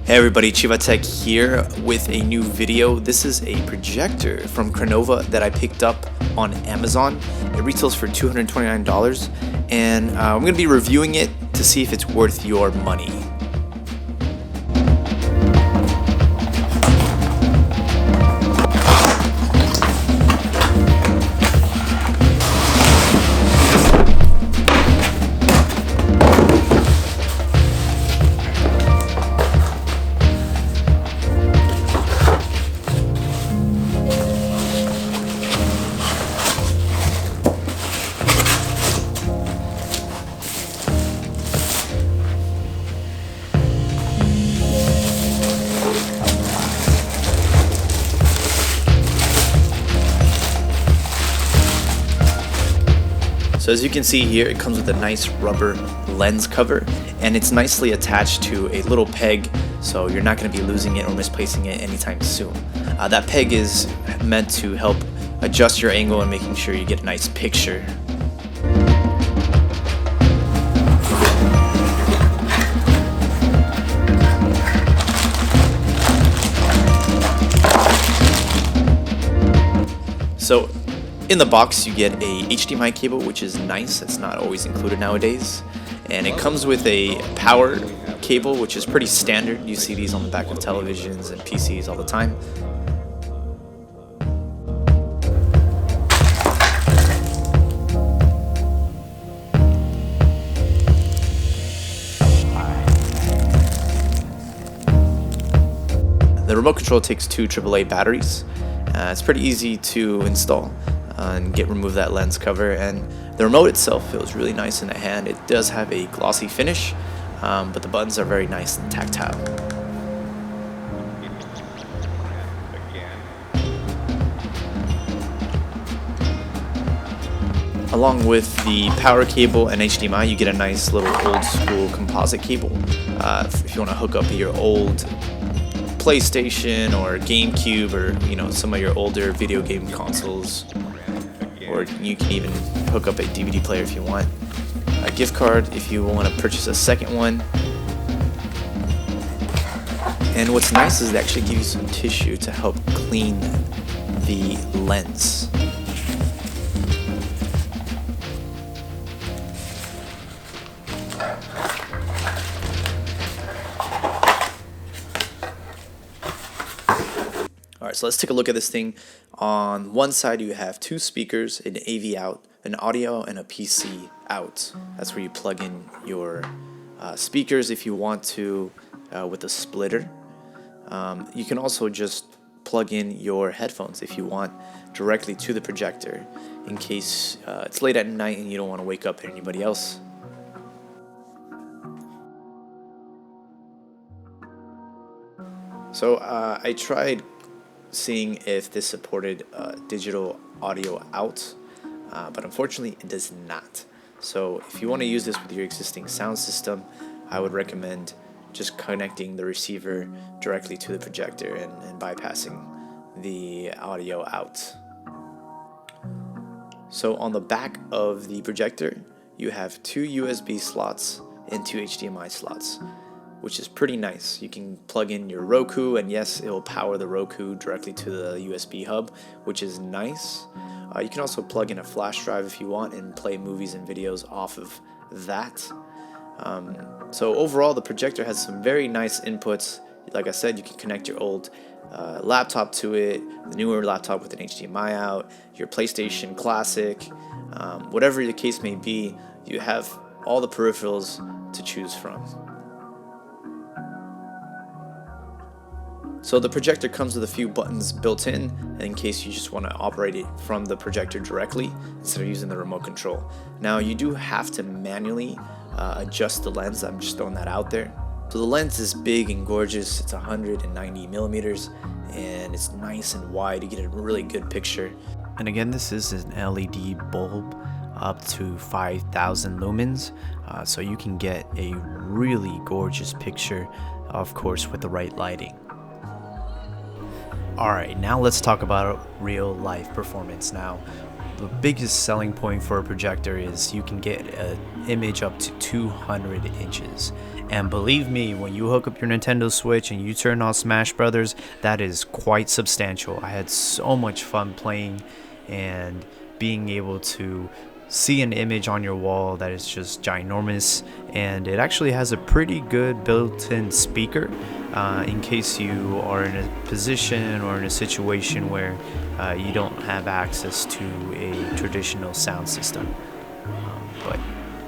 Hey everybody, Chiva Tech here with a new video. This is a projector from Crenova that I picked up on Amazon. It retails for $229 and I'm going to be reviewing it to see if it's worth your money. So as you can see here, it comes with a nice rubber lens cover and it's nicely attached to a little peg, so you're not going to be losing it or misplacing it anytime soon. That peg is meant to help adjust your angle and making sure you get a nice picture. So in the box you get a HDMI cable, which is nice. It's not always included nowadays. And it comes with a power cable, which is pretty standard. You see these on the back of televisions and PCs all the time. The remote control takes two AAA batteries. It's pretty easy to install and remove that lens cover, and the remote itself feels really nice in the hand. It does have a glossy finish, but the buttons are very nice and tactile. Along with the power cable and HDMI, you get a nice little old school composite cable if you want to hook up your old PlayStation or GameCube, or some of your older video game consoles. Or you can even hook up a DVD player if you want. A gift card if you want to purchase a second one. And what's nice is it actually gives you some tissue to help clean the lens. Alright, so let's take a look at this thing. On one side you have two speakers, an AV out, an audio, and a PC out. That's where you plug in your speakers if you want to with a splitter. You can also just plug in your headphones if you want directly to the projector in case it's late at night and you don't want to wake up anybody else. So I tried seeing if this supported digital audio out, but unfortunately it does not. So if you want to use this with your existing sound system, I would recommend just connecting the receiver directly to the projector and bypassing the audio out. So on the back of the projector you have two USB slots and two HDMI slots, which is pretty nice. You can plug in your Roku, and yes, it will power the Roku directly to the USB hub, which is nice. You can also plug in a flash drive if you want and play movies and videos off of that. So overall, the projector has some very nice inputs. Like I said, you can connect your old laptop to it, the newer laptop with an HDMI out, your PlayStation Classic, whatever the case may be, you have all the peripherals to choose from. So the projector comes with a few buttons built in case you just want to operate it from the projector directly instead of using the remote control. Now you do have to manually adjust the lens. I'm just throwing that out there. So the lens is big and gorgeous. It's 190 millimeters and it's nice and wide. You get a really good picture. And again, this is an LED bulb up to 5,000 lumens, so you can get a really gorgeous picture, of course, with the right lighting. Alright, now let's talk about real life performance. Now, the biggest selling point for a projector is you can get an image up to 200 inches. And believe me, when you hook up your Nintendo Switch and you turn on Smash Brothers, that is quite substantial. I had so much fun playing and being able to see an image on your wall that is just ginormous, and it actually has a pretty good built-in speaker in case you are in a position or in a situation where you don't have access to a traditional sound system. But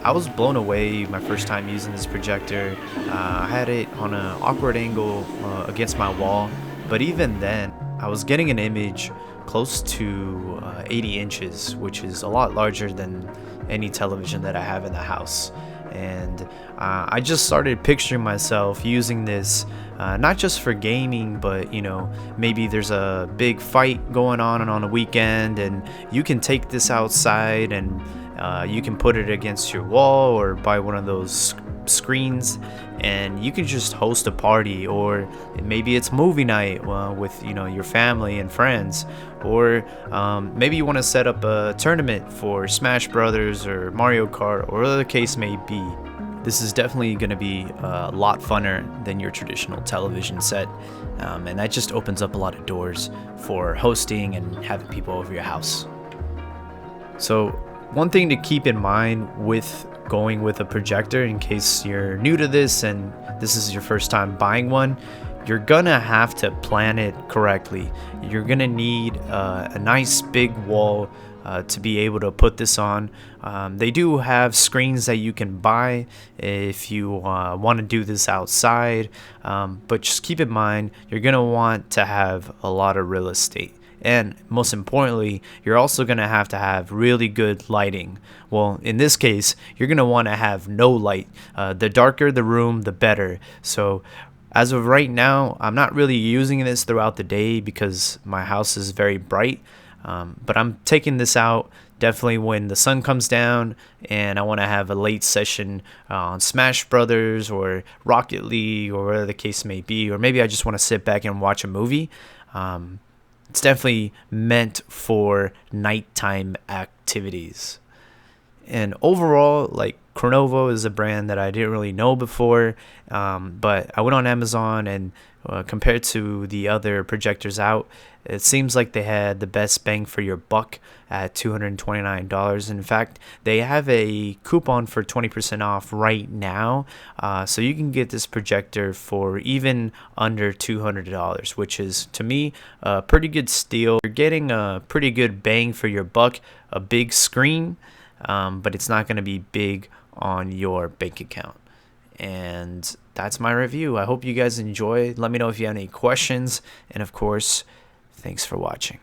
I was blown away my first time using this projector. I had it on an awkward angle against my wall, but even then I was getting an image close to 80 inches, which is a lot larger than any television that I have in the house. And I just started picturing myself using this not just for gaming, but maybe there's a big fight going on a weekend, and you can take this outside and you can put it against your wall or by one of those screens, and you can just host a party, or maybe it's movie night with your family and friends, or maybe you want to set up a tournament for Smash Brothers or Mario Kart or whatever the case may be. This is definitely going to be a lot funner than your traditional television set, and that just opens up a lot of doors for hosting and having people over your house. So one thing to keep in mind with going with a projector, in case you're new to this and this is your first time buying one, you're gonna have to plan it correctly. You're gonna need a nice big wall to be able to put this on. They do have screens that you can buy if you want to do this outside, but just keep in mind you're gonna want to have a lot of real estate. And most importantly, you're also going to have really good lighting. Well, in this case, you're going to want to have no light. The darker the room, the better. So as of right now, I'm not really using this throughout the day because my house is very bright. But I'm taking this out definitely when the sun comes down and I want to have a late session on Smash Brothers or Rocket League or whatever the case may be. Or maybe I just want to sit back and watch a movie. It's definitely meant for nighttime activities. And overall, Crenova is a brand that I didn't really know before, but I went on Amazon and compared to the other projectors out, it seems like they had the best bang for your buck at $229. In fact, they have a coupon for 20% off right now, so you can get this projector for even under $200, which is, to me, a pretty good steal. You're getting a pretty good bang for your buck, a big screen, but it's not going to be big on your bank account. And that's my review. I hope you guys enjoy. Let me know if you have any questions, and of course, thanks for watching.